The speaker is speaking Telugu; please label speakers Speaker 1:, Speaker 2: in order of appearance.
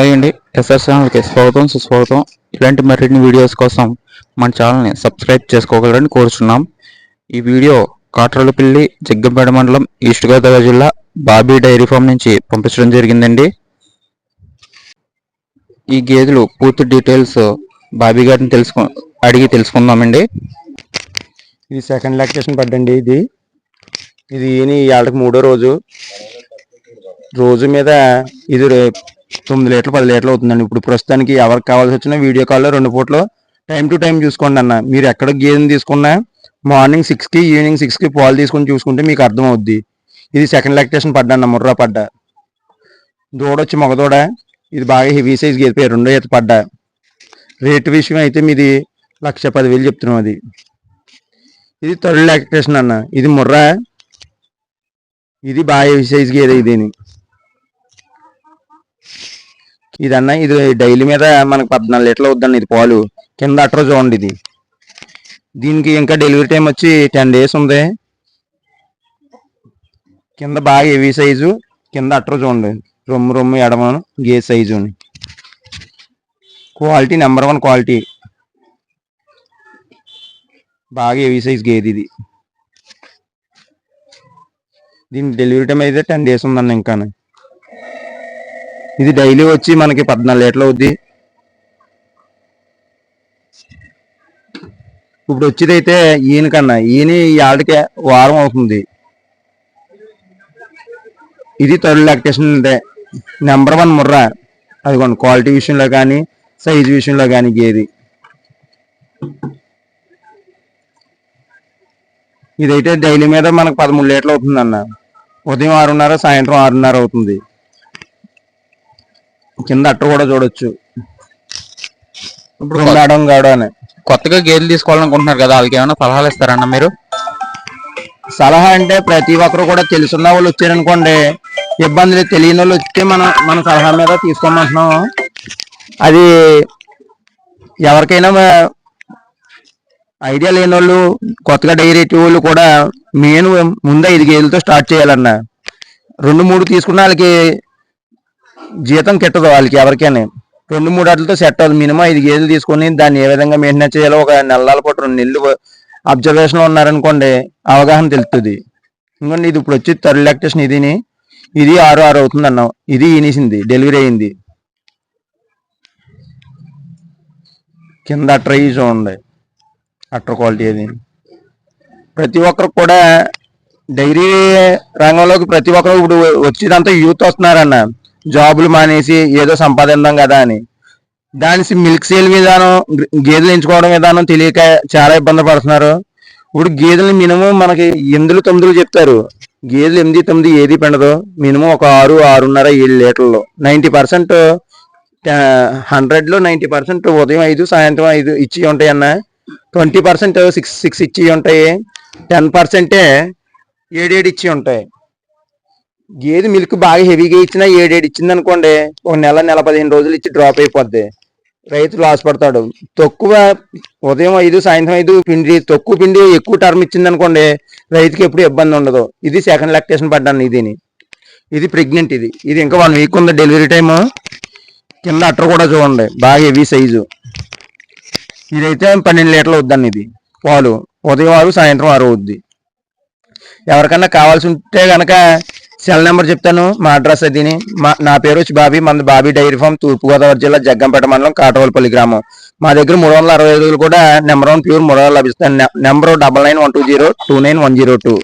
Speaker 1: హాయ్ అండి, ఎస్ఆర్ ఛానల్కి స్వాగతం సుస్వాగతం. ఇలాంటి మరిన్ని వీడియోస్ కోసం మన ఛానల్ని సబ్స్క్రైబ్ చేసుకోగలరని కోరుచున్నాం. ఈ వీడియో కాట్రలపల్లి జగ్గంపేట మండలం ఈస్ట్ గోదావరి జిల్లా బాబీ డైరీ ఫామ్ నుంచి పంపించడం జరిగిందండి. ఈ గేదెలు పూర్తి డీటెయిల్స్ బాబీ గారిని అడిగి తెలుసుకుందామండి.
Speaker 2: ఇది సెకండ్ లాక్టేషన్ పడ్డండి. ఇది ఇవాళకి 3వ రోజు. రోజు మీద ఇది 9 లీటర్లు 10 లీటర్లు అవుతుందండి. ఇప్పుడు ప్రస్తుతానికి ఎవరికి కావాల్సి వచ్చినా వీడియో కాల్లో 2 పూటలు టైం టు టైం చూసుకోండి అన్న. మీరు ఎక్కడ గేదెని తీసుకున్నా మార్నింగ్ 6కి ఈవినింగ్ 6కి పాలు తీసుకొని చూసుకుంటే మీకు అర్థం అవుద్ది. ఇది సెకండ్ లాక్టేషన్ పడ్డా అన్న, ముర్రా పడ్డా. దూడ వచ్చి మగదూడ. ఇది బాగా హెవీ సైజ్ గేదె, 2వ ఈత పడ్డా. రేటు విషయం అయితే మీది 1,10,000 చెప్తున్నాం. ఇది థర్డ్ లాక్టేషన్ అన్న. ఇది ముర్రా. ఇది బాగా హెవీ సైజ్ గేదె. ఇదన్నా ఇది డైలీ మీద మనకు 14 లీటర్లు అవుద్దన్న. ఇది పాలు కింద అట్ర చూడండి. దీనికి ఇంకా డెలివరీ టైం వచ్చి 10 days ఉంది. కింద బాగా హెవీ సైజు, కింద అట్ర చూడండి, రొమ్ము ఎడమను గే సైజు. Quality number 1 quality. బాగా హెవీ సైజ్ గేది ఇది. దీనికి డెలివరీ టైం అయితే 10 days ఉందన్న. ఇంకా ఇది డైలీ వచ్చి మనకి 14 లీటర్లు అవుద్ది. ఇప్పుడు వచ్చేదైతే ఈయనకన్నా ఈయన ఆడికే వారం అవుతుంది. ఇది థర్డ్ లాక్టేషన్ నెంబర్ 1 ముర్రా. అదిగోండి, క్వాలిటీ విషయంలో కానీ సైజు విషయంలో కానీ గేది. ఇదైతే డైలీ మీద మనకు 13 లీటర్లు అవుతుంది అన్న. ఉదయం 6:30, సాయంత్రం 6:30 అవుతుంది. కింద అట్ట కూడా చూడొచ్చు. ఇప్పుడు
Speaker 1: కొత్తగా గేదెలు తీసుకోవాలనుకుంటున్నారు కదా, వాళ్ళకి ఏమైనా సలహాలు ఇస్తారన్న మీరు?
Speaker 2: సలహా అంటే ప్రతి ఒక్కరు కూడా తెలుసున్న వాళ్ళు వచ్చారనుకోండి, ఇబ్బందులు తెలియని వాళ్ళు వస్తే మన సలహా మీద తీసుకోమంటున్నాం. అది ఎవరికైనా ఐడియా లేని వాళ్ళు, కొత్తగా డైరీ వాళ్ళు కూడా మెయిన్ ముందు 5 గేదెలతో స్టార్ట్ చేయాలన్న. 2-3 తీసుకున్న వాళ్ళకి జీతం కిట్టదు. వాళ్ళకి ఎవరికైనా 2-3 అట్లతో సెట్ అవ్వదు. మినిమం 5 గేదెలు తీసుకొని దాన్ని ఏ విధంగా మెయింటైన్ చేయాలో ఒక నెలల పాటు 2 నెలలు అబ్జర్వేషన్లో ఉన్నారనుకోండి, అవగాహన తెలుస్తుంది. ఇంకోండి, ఇది ఇప్పుడు వచ్చి థర్డ్ లాక్టేషన్. ఇది 6 అవుతుంది అన్న. ఇది ఈనేసింది, డెలివరీ అయింది. కింద అట్ర చూడండి, అట్ర క్వాలిటీ. అది ప్రతి ఒక్కరికి కూడా డైరీ రంగంలోకి ప్రతి ఒక్కరు ఇప్పుడు వచ్చేదంతా యూత్ వస్తున్నారన్న. జాబులు మానేసి ఏదో సంపాదిద్దాం కదా అని. దాని మిల్క్ సేల్ విధానం, గేదెలు ఎంచుకోవడం విధానం తెలియక చాలా ఇబ్బంది పడుతున్నారు. ఇప్పుడు గేదెలు మినిమం మనకి 8, 9 చెప్తారు. గేదెలు 8, 9 ఏది పెండదు. మినిమం ఒక 6, 6:30, 7 లీటర్లు. 90% 100లో 90% ఉదయం 5, సాయంత్రం 5 ఇచ్చి ఉంటాయి అన్న. 20% 6 ఇచ్చి ఉంటాయి. 10% 7 ఇచ్చి ఉంటాయి. గేదె మిల్క్ బాగా హెవీగా ఇచ్చినా 7 ఇచ్చింది అనుకోండి, ఒక నెల 15 రోజులు ఇచ్చి డ్రాప్ అయిపోద్ది. రైతు లాస్ పడతాడు. తక్కువ ఉదయం 5, సాయంత్రం 5 పిండి, తక్కువ పిండి ఎక్కువ టర్మ్ ఇచ్చింది అనుకోండి, రైతుకి ఎప్పుడు ఇబ్బంది ఉండదు. ఇది సెకండ్ లాక్టేషన్ పడ్డాను. ఇది ప్రెగ్నెంట్. ఇది ఇంకా 1 వీక్ ఉంది డెలివరీ టైము. కింద అట్ర కూడా చూడండి, బాగా హెవీ సైజు. ఇదైతే 12 లీటర్లు అవుద్దండి. ఇది పాలు ఉదయం 6, సాయంత్రం 6 అవుద్ది. ఎవరికన్నా కావాల్సి ఉంటే కనుక సెల్ నెంబర్ చెప్తాను, మా అడ్రస్ అది. నా పేరు వచ్చి బాబీ. మన బాబీ డైరీ ఫామ్, తూర్పుగోదావరి జిల్లా జగ్గంపేట మండలం, కాట్రలపల్లి గ్రామం. మా దగ్గర 365 రోజులు కూడా నెంబర్ 1 ప్యూర్ ముర్రాలు లభిస్తాయి. నెంబర్ 9912029102.